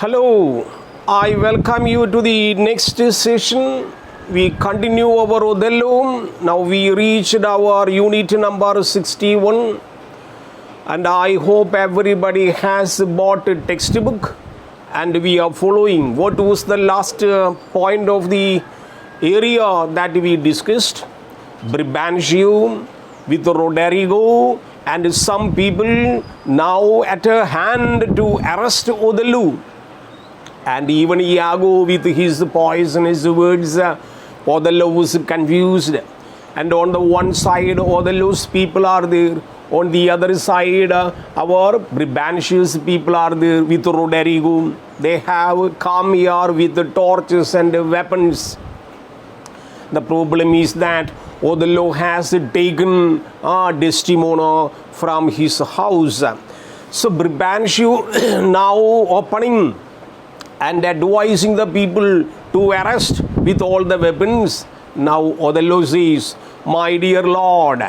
Hello, I welcome you to the next session. We continue our Othello. Now we reached our unit number 61, and I hope everybody has bought a textbook and we are following. What was the last point of the area that we discussed? Brabantio with Roderigo and some people now at a hand to arrest Othello. And even Iago with his poisonous words, Othello was confused. And on the one side, Othello's people are there. On the other side, our Brabantio's people are there with Roderigo. They have come here with the torches and weapons. The problem is that Othello has taken Desdemona from his house. So Brabantio now opening and advising the people to arrest with all the weapons. Now Othello says, my dear Lord,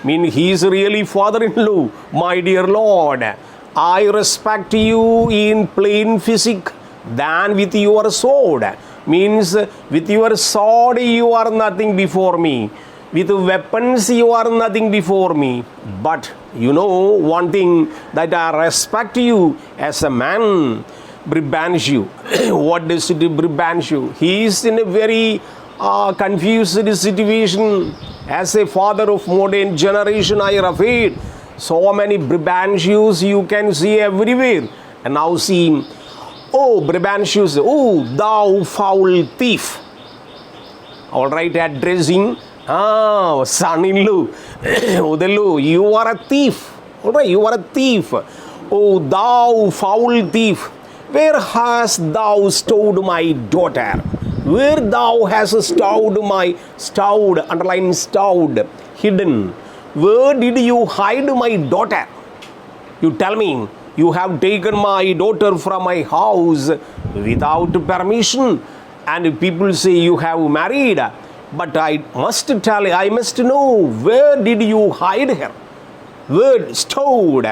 he is really father-in-law. My dear Lord, I respect you in plain physique than with your sword. Means with your sword you are nothing before me. With weapons you are nothing before me. But you know one thing, that I respect you as a man. Brabantio. What does it do, Brabantio? He is in a very confused situation. As a father of modern generation, I am afraid. So many Brabantios you can see everywhere. And now see, oh, Brabantios, oh, thou foul thief. All right, addressing, son-in-law, Othello, you are a thief. All right, you are a thief. Oh, thou foul thief. Where hast thou stowed my daughter? Where thou hast stowed, underline stowed, hidden. Where did you hide my daughter? You tell me, you have taken my daughter from my house without permission. And people say you have married. But I must know, where did you hide her? Where stowed?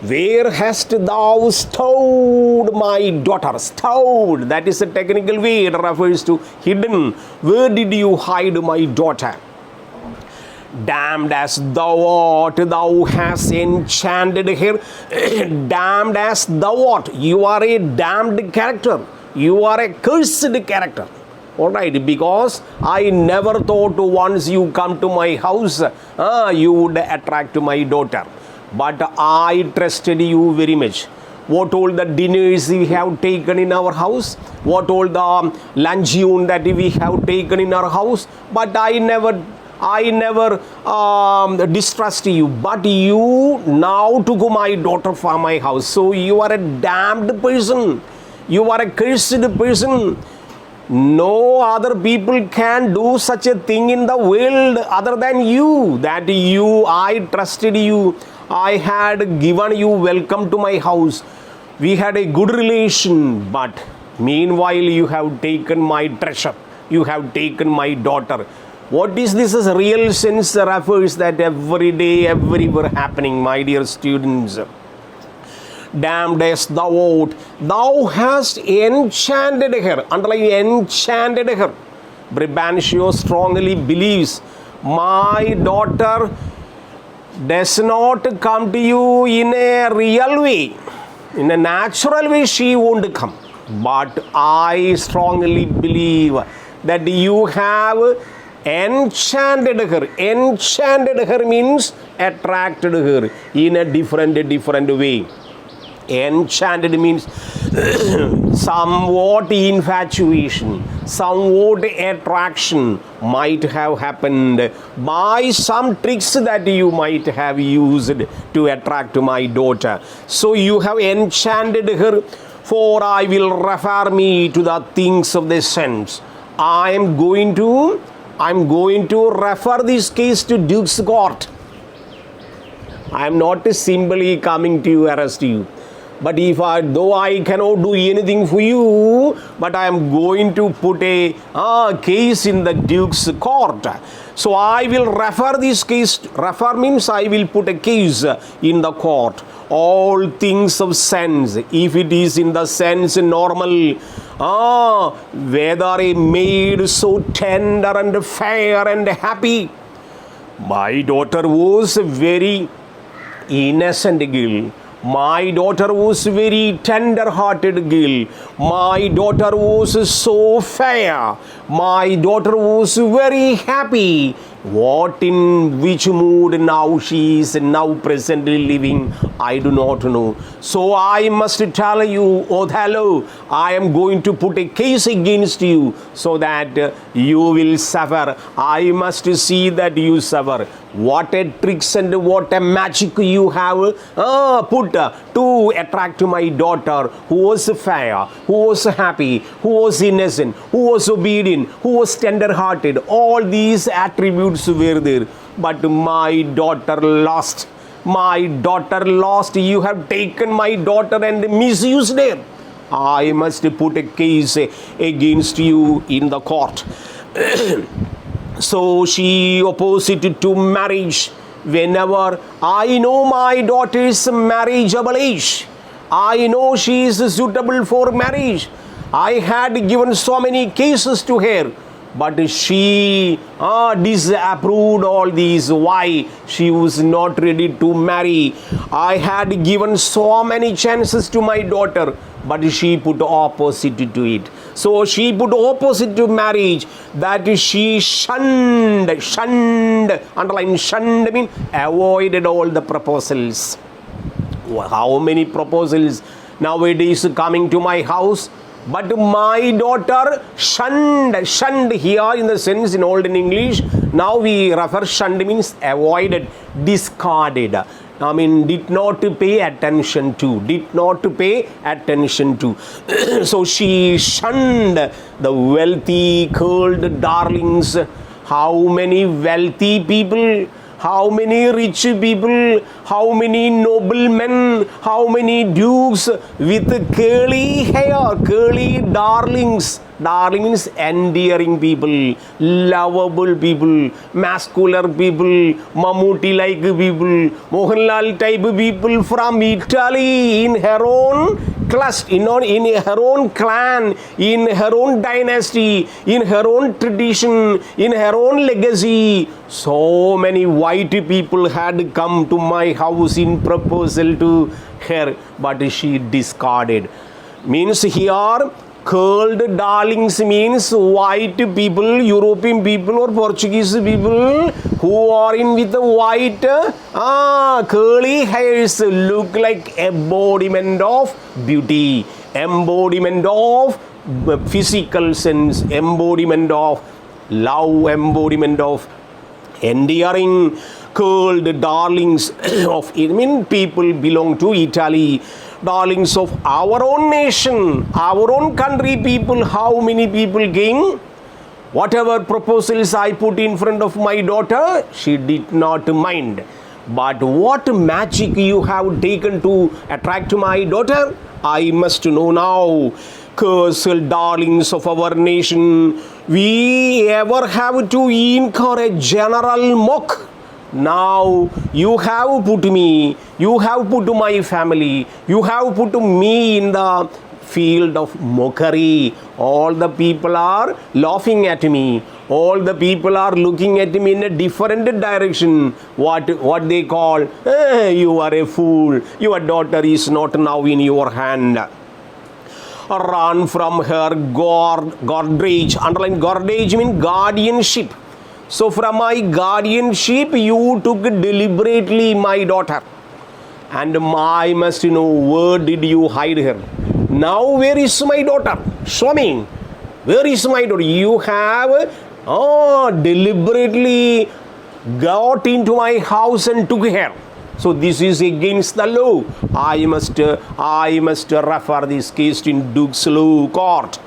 Where hast thou stowed my daughter? Stowed, that is a technical way, it refers to hidden. Where did you hide my daughter? Damned as thou art, thou hast enchanted her. Damned as thou art, you are a damned character. You are a cursed character. Alright, because I never thought once you come to my house, you would attract my daughter. But I trusted you very much. What all the dinners we have taken in our house, what all the luncheon that we have taken in our house, but I never distrust you. But you now took my daughter from my house. So you are a damned person. You are a cursed person. No other people can do such a thing in the world other than you. That you, I trusted you. I had given you welcome to my house. We had a good relation, but meanwhile you have taken my treasure. You have taken my daughter. What is this as real sense refers that every day, everywhere happening, my dear students. Damned as thou art, thou hast enchanted her. Underline enchanted her. Brabantio strongly believes my daughter does not come to you in a real way. In a natural way she won't come. But I strongly believe that you have enchanted her. Enchanted her means attracted her in a different way. Enchanted means somewhat infatuation, somewhat attraction might have happened by some tricks that you might have used to attract my daughter. So you have enchanted her, for I will refer me to the things of the sense. I am going to refer this case to Duke's court. I am not simply coming to arrest you. But though I cannot do anything for you, but I am going to put a case in the Duke's court. So I will refer this case. Refer means I will put a case in the court. All things of sense, if it is in the sense normal, whether a maid so tender and fair and happy. My daughter was a very innocent girl. My daughter was very tender-hearted girl. My daughter was so fair. My daughter was very happy. What in which mood now she is now presently living, I do not know. So I must tell you, Othello, I am going to put a case against you so that you will suffer. I must see that you suffer. What a tricks and what a magic you have put to attract my daughter, who was fair, who was happy, who was innocent, who was obedient, who was tender-hearted. All these attributes were there. But my daughter lost. My daughter lost. You have taken my daughter and misused her. I must put a case against you in the court. So she opposed to marriage. Whenever I know my daughter is marriageable age, I know she is suitable for marriage. I had given so many cases to her, but she disapproved all these. Why? She was not ready to marry. I had given so many chances to my daughter, but she put opposite to it. So she put opposite to marriage, that she shunned, underline shunned means avoided all the proposals. How many proposals nowadays coming to my house? But my daughter shunned here in the sense in olden English. Now we refer shunned means avoided, discarded. I mean, did not pay attention to. So she shunned the wealthy, curled darlings. How many wealthy people, how many rich people, how many noblemen, how many dukes with curly hair, curly darlings. Darling means endearing people, lovable people, muscular people, Mammootty-like people, Mohanlal type people from Italy in her own class, in her own clan, in her own dynasty, in her own tradition, in her own legacy. So many white people had come to my house in proposal to her, but she discarded. Means here, curled darlings means white people, European people or Portuguese people who are in with the white curly hairs look like embodiment of beauty, embodiment of physical sense, embodiment of love, embodiment of endearing. Curled darlings of people belong to Italy. Darlings of our own nation, our own country people, how many people came? Whatever proposals I put in front of my daughter, she did not mind. But what magic you have taken to attract my daughter? I must know now. Cursed darlings of our nation, we ever have to incur a general mock? Now you have put me, you have put my family, you have put me in the field of mockery. All the people are laughing at me. All the people are looking at me in a different direction. What they call, you are a fool. Your daughter is not now in your hand. Run from her guardianship. Underline guardianship means guardianship. So from my guardianship, you took deliberately my daughter. And I must know, where did you hide her? Now where is my daughter? Show me. Where is my daughter? You have deliberately got into my house and took her. So this is against the law. I must refer this case in Duke's Law Court.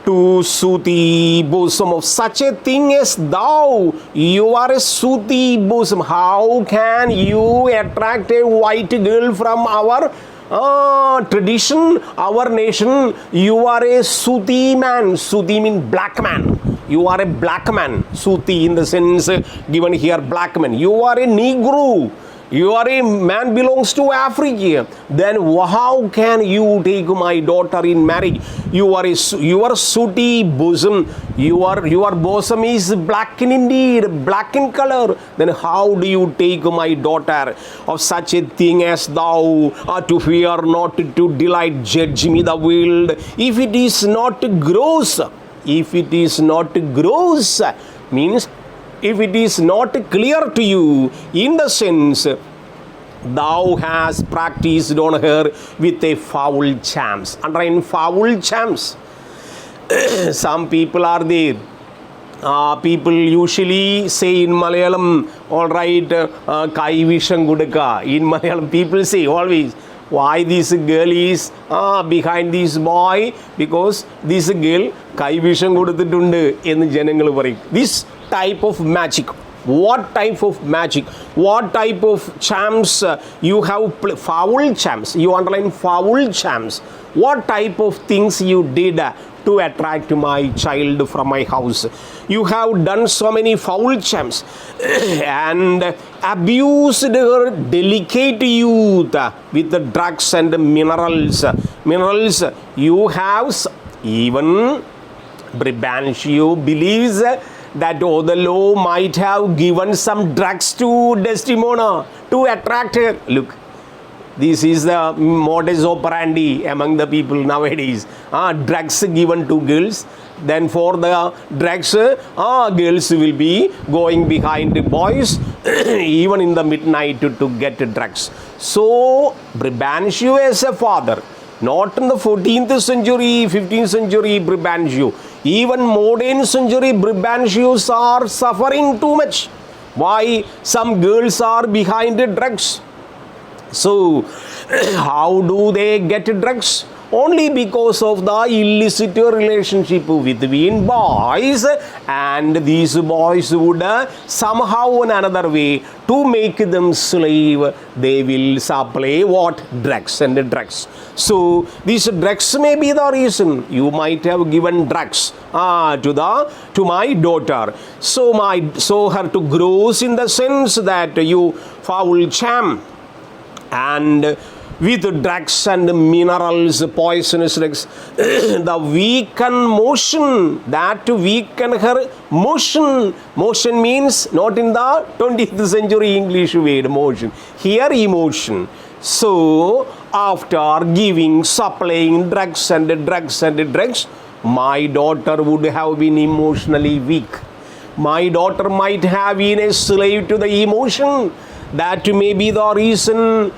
To sooty bosom of such a thing as thou. You are a sooty bosom. How can you attract a white girl from our tradition, our nation, you are a Suti man. Suti means black man. You are a black man. Suti in the sense given here, black man. You are a Negro. You are a man belongs to Africa. Then how can you take my daughter in marriage? Your sooty bosom, your bosom is black in indeed, black in color. Then how do you take my daughter of such a thing as thou art to fear not to delight, judge me the world? If it is not gross, means if it is not clear to you in the sense thou hast practiced on her with a foul charms. Underline foul charms. Some people are there. People usually say in Malayalam, all right, kai visham kudukka. In Malayalam, people say always, why this girl is behind this boy? Because this girl kai visham kodutittundu ennu janangal parayum. This type of magic. What type of magic? What type of charms you have? Foul charms. You underline foul charms. What type of things you did to attract my child from my house? You have done so many foul charms and abused her delicate youth with the drugs and minerals. Minerals. You have even Brabantio believes that Othello might have given some drugs to Desdemona to attract her. Look, this is the modus operandi among the people nowadays. Drugs given to girls. Then for the drugs, girls will be going behind the boys even in the midnight to get drugs. So Brabantio as a father, not in the 14th century, 15th century Brabantio. Even modern century Brabantios are suffering too much. Why? Some girls are behind the drugs. So, how do they get drugs? Only because of the illicit relationship between boys, and these boys would somehow in another way to make them slave, they will supply what? Drugs and drugs. So these drugs may be the reason you might have given drugs to my daughter. So her to grows in the sense that you foul charm and with drugs and minerals, poisonous drugs, the weaken motion, that to weaken her motion. Motion means not in the 20th century English word motion. Here emotion. So after giving, supplying drugs and drugs, my daughter would have been emotionally weak. My daughter might have been a slave to the emotion. That may be the reason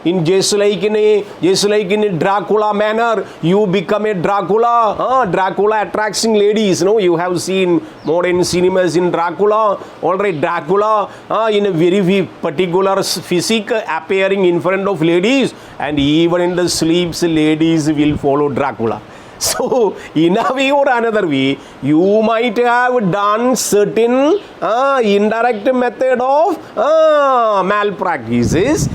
in just like in a Dracula manner, you become a Dracula. Dracula attracting ladies. No, you have seen modern cinemas in Dracula. Alright, Dracula in a very particular physique appearing in front of ladies, and even in the sleeps, ladies will follow Dracula. So, in a way or another way, you might have done certain indirect method of malpractices,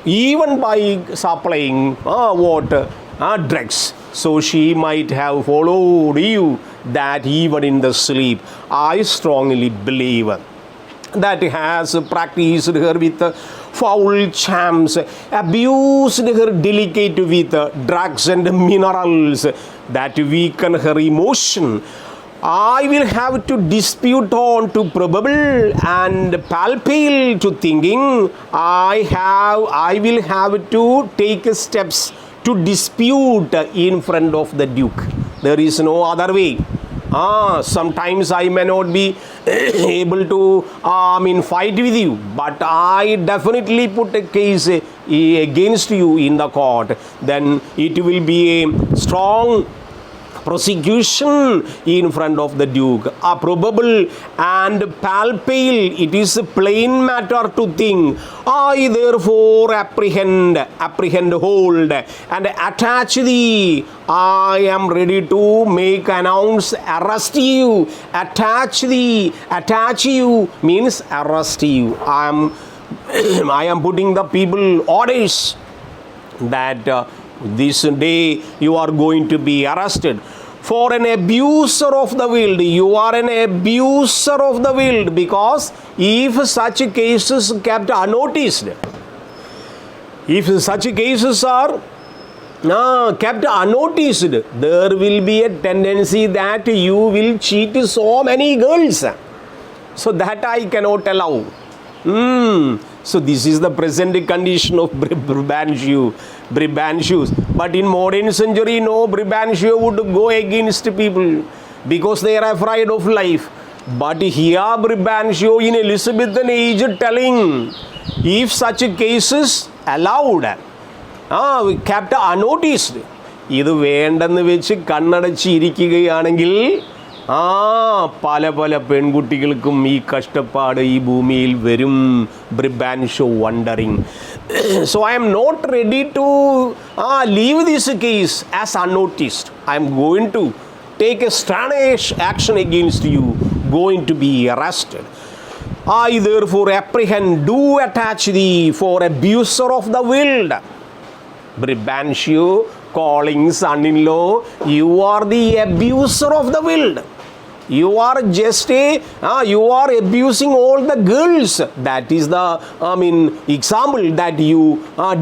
even by supplying drugs. So, she might have followed you that even in the sleep. I strongly believe that has practiced her with foul charms, abused her delicate with drugs and minerals that weaken her emotion. I will have to dispute on to probable and palpable to thinking. I will have to take steps to dispute in front of the Duke. There is no other way. Sometimes I may not be able to fight with you, but I definitely put a case against you in the court. Then it will be a strong prosecution in front of the Duke. Probable and palpable, it is a plain matter to think. I therefore apprehend, hold, and attach thee. I am ready to make announce, arrest you. Attach you means arrest you. I am putting the people orders. that this day you are going to be arrested. For an abuser of the world, you are an abuser of the world, because if such cases kept unnoticed, if such cases are kept unnoticed, there will be a tendency that you will cheat so many girls. So that I cannot allow. So this is the present condition of Brabantio. But in modern century, no Brabantio would go against people because they are afraid of life. But here Brabantio in Elizabethan age telling, if such cases allowed, kept unnoticed, ഇത് വേണ്ടെന്ന് വെച്ച് കണ്ണടച്ചിരിക്കുകയാണെങ്കിൽ പല പല പെൺകുട്ടികൾക്കും ഈ കഷ്ടപ്പാട് ഈ ഭൂമിയിൽ വരും. Brabantio wondering. So I am not ready to leave this case as unnoticed. I am going to take a stern action against you, going to be arrested. I therefore apprehend, do attach thee for abuser of the world. Brabantio calling son-in-law, you are the abuser of the world. You are just you are abusing all the girls. That is the example that you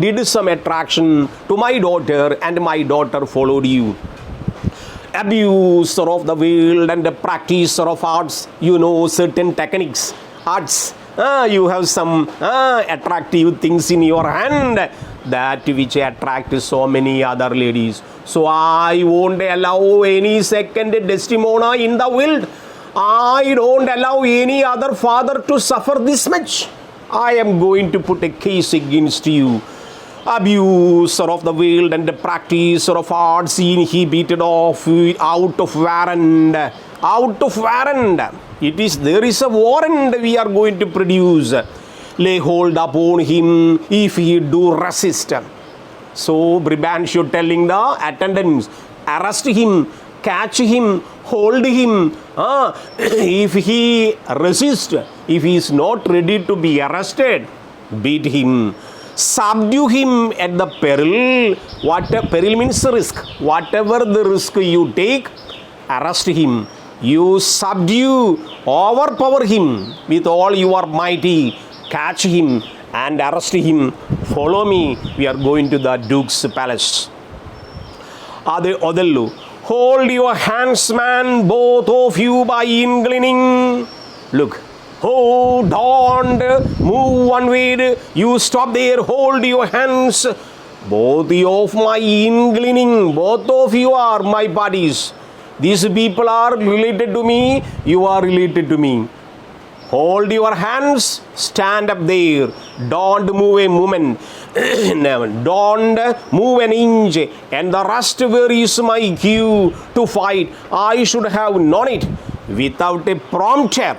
did some attraction to my daughter and my daughter followed you. Abuser of the world and the practicer of arts, you know certain techniques, arts. You have some attractive things in your hand, that which attract so many other ladies. So I won't allow any second desdemona in the world. I don't allow any other father to suffer this much. I am going to put a case against you. Abuser of the world and the practicer of arts, inhibited of out of warrant. Out of warrant. There is a warrant we are going to produce. Lay hold upon him if he do resist. So Brabantio telling the attendants, arrest him, catch him, hold him. If he resist, if he is not ready to be arrested, beat him, subdue him at the peril. What peril means risk. Whatever the risk you take, arrest him. You subdue, overpower him with all your mighty. Catch him and arrest him. Follow me. We are going to the Duke's palace. Othello, hold your hands, man, both of you, by inclining. Look. Oh, don't move one way. You stop there. Hold your hands. Both of my inclining. Both of you are my buddies. These people are related to me. You are related to me. Hold your hands, stand up there. Don't move a moment. Don't move an inch. And the rest, where is my cue to fight? I should have known it without a prompter.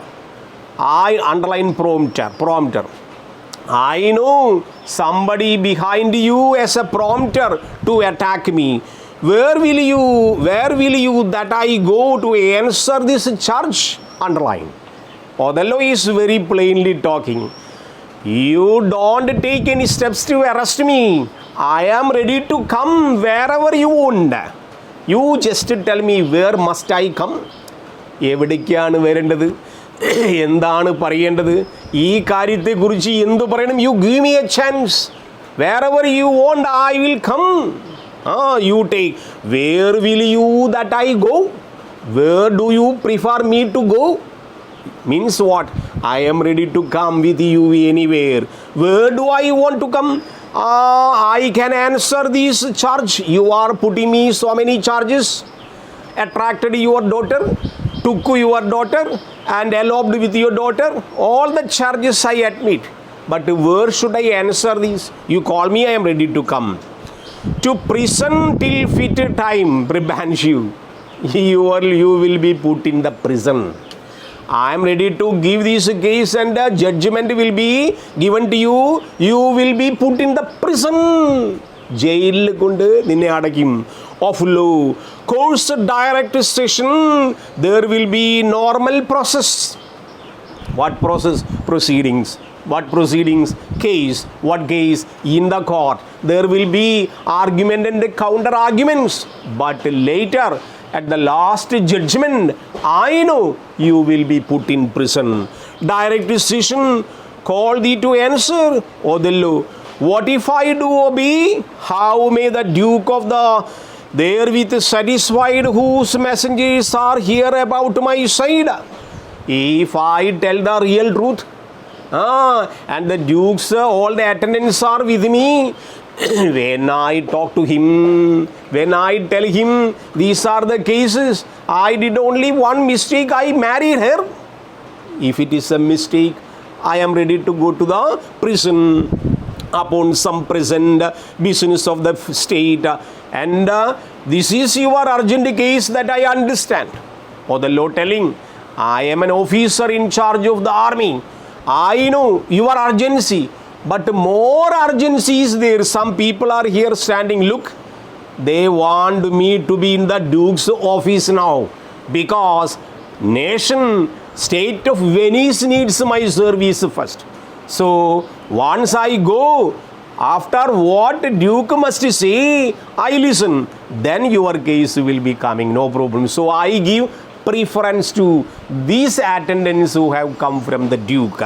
I underline prompter. I know somebody behind you as a prompter to attack me. Where will you that I go to answer this charge? Underline. Othello is very plainly talking. You don't take any steps to arrest me. I am ready to come wherever you want. You just tell me, where must I come? എവിടേക്കാണ് വരേണ്ടത്, എന്താണ് പറയേണ്ടത്, ഈ കാര്യത്തെക്കുറിച്ച് എന്ത് പറയണം? You give me a chance. Wherever you want, I will come. You take. Where will you that I go? Where do you prefer me to go? Means what? I am ready to come with you anywhere. Where do I want to come? I can answer this charge. You are putting me so many charges. Attracted your daughter, took your daughter and eloped with your daughter. All the charges I admit. But where should I answer this? You call me, I am ready to come. To prison till fit time, Brabantio. You will be put in the prison. I am ready to give this case and the judgment will be given to you. You will be put in the prison. Jail kundu ninne adakim. Of law. Course direct session. There will be normal process. What process? Proceedings. What proceedings? Case. What case? In the court. There will be argument and counter arguments. But later, at the last judgment, I know you will be put in prison. Direct decision. Call thee to answer, Othello. What if I do obey? How may the Duke of the therewith satisfied whose messengers are here about my side? If I tell the real truth, and the dukes, all the attendants are with me, when I talk to him, when I tell him these are the cases, I did only one mistake, I married her. If it is a mistake, I am ready to go to the prison upon some present business of the state. And this is your urgent case that I understand. Othello telling, I am an officer in charge of the army. I know your urgency, but more urgency is there. Some people are here standing. Look, they want me to be in the Duke's office now because state of Venice needs my service first. So once I go, after what Duke must say, I listen. Then your case will be coming, no problem. So I give preference to these attendants who have come from the Duke.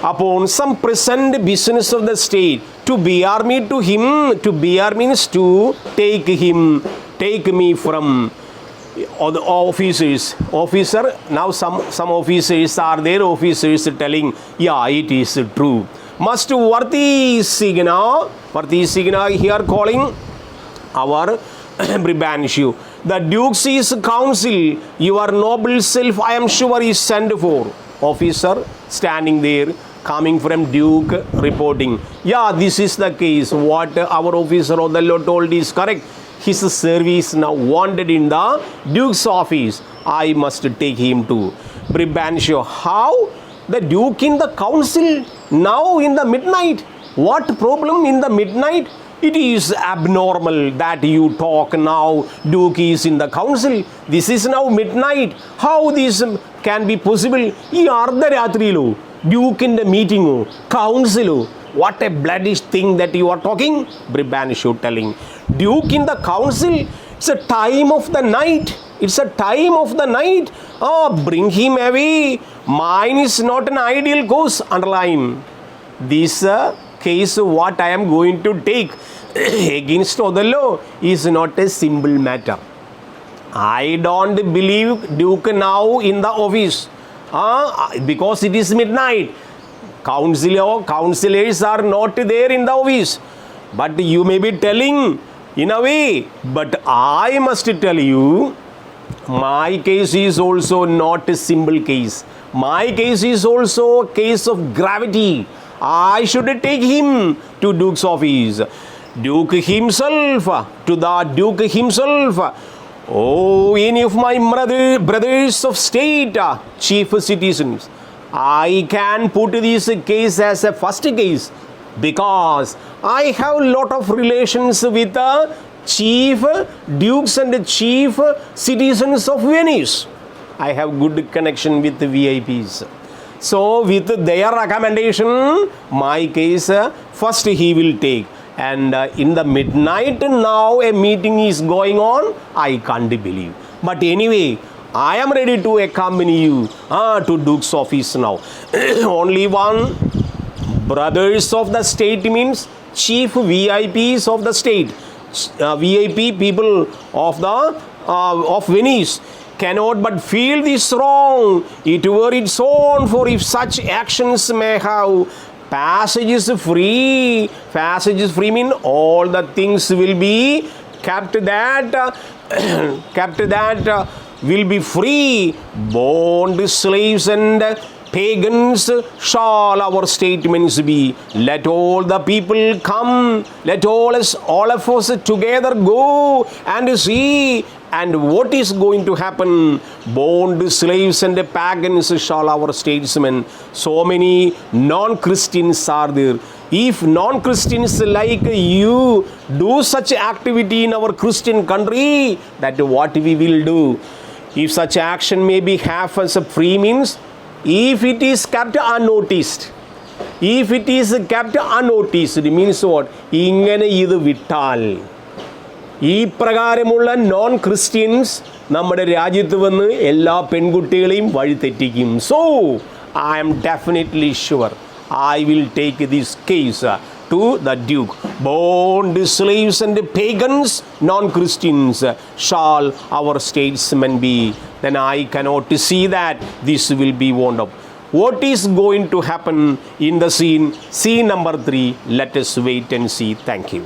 Upon some present business of the state, to bear me to him, to bear means to take me from the officer. Now some officers are there, officers telling, yeah, it is true. Must worthy Signa here calling our Brabantio. The Duke's is counsel, your noble self, I am sure, is sent for. Officer standing there, coming from Duke, reporting, yeah, this is the case. What our officer Othello told is correct. His service now wanted in the Duke's office. I must take him to Brabantio. How? The Duke in the council now in the midnight. What problem in the midnight? It is abnormal that you talk now. Duke is in the council. This is now midnight. How this can be possible? Duke in the meeting, council. What a bloody thing that you are talking. Brabantio telling, Duke in the council. It's a time of the night. It's a time of the night. Oh, bring him away. Mine is not an ideal course. Underline this case. What I am going to take against Othello is not a simple matter. I don't believe Duke now in the office because it is midnight. Counselors are not there in the office. But you may be telling in a way, but I must tell you, my case is also not a simple case. My case is also a case of gravity. I should take him to Duke's office. Duke himself, to the Duke himself. Oh, any of my brothers of state, chief citizens, I can put this case as a first case because I have a lot of relations with the chief dukes and chief citizens of Venice. I have good connection with the VIPs. So with their recommendation, my case first he will take. And in the midnight now a meeting is going on. I can't believe. But anyway, I am ready to accompany you to Duke's office now. Only one. Brothers of the state means chief VIPs of the state. VIP people of Venice cannot but feel this wrong. It were its own, for if such actions may have passages free mean all the things will be kept that will be free. Bond slaves and pagans shall our statements be. Let all the people come. Let all of us together go and see. And what is going to happen? Bond slaves and pagans shall our statesmen. So many non-Christians are there. If non-Christians like you do such activity in our Christian country, that what we will do? If such action may be half as a free means, if it is kept unnoticed, If it is kept unnoticed, means what? ഇങ്ങനെ ഇത് വിട്ടാൽ ഈ പ്രകാരമുള്ള non Christians നമ്മുടെ രാജ്യത്ത് വന്ന് എല്ലാ പെൺകുട്ടികളെയും വഴിതെറ്റിക്കും. So I am definitely sure I will take this case to the Duke. Bond slaves and pagans, non-Christians, shall our statesmen be. Then I cannot see that this will be wound up. What is going to happen in the scene number 3? Let us wait and see. Thank you.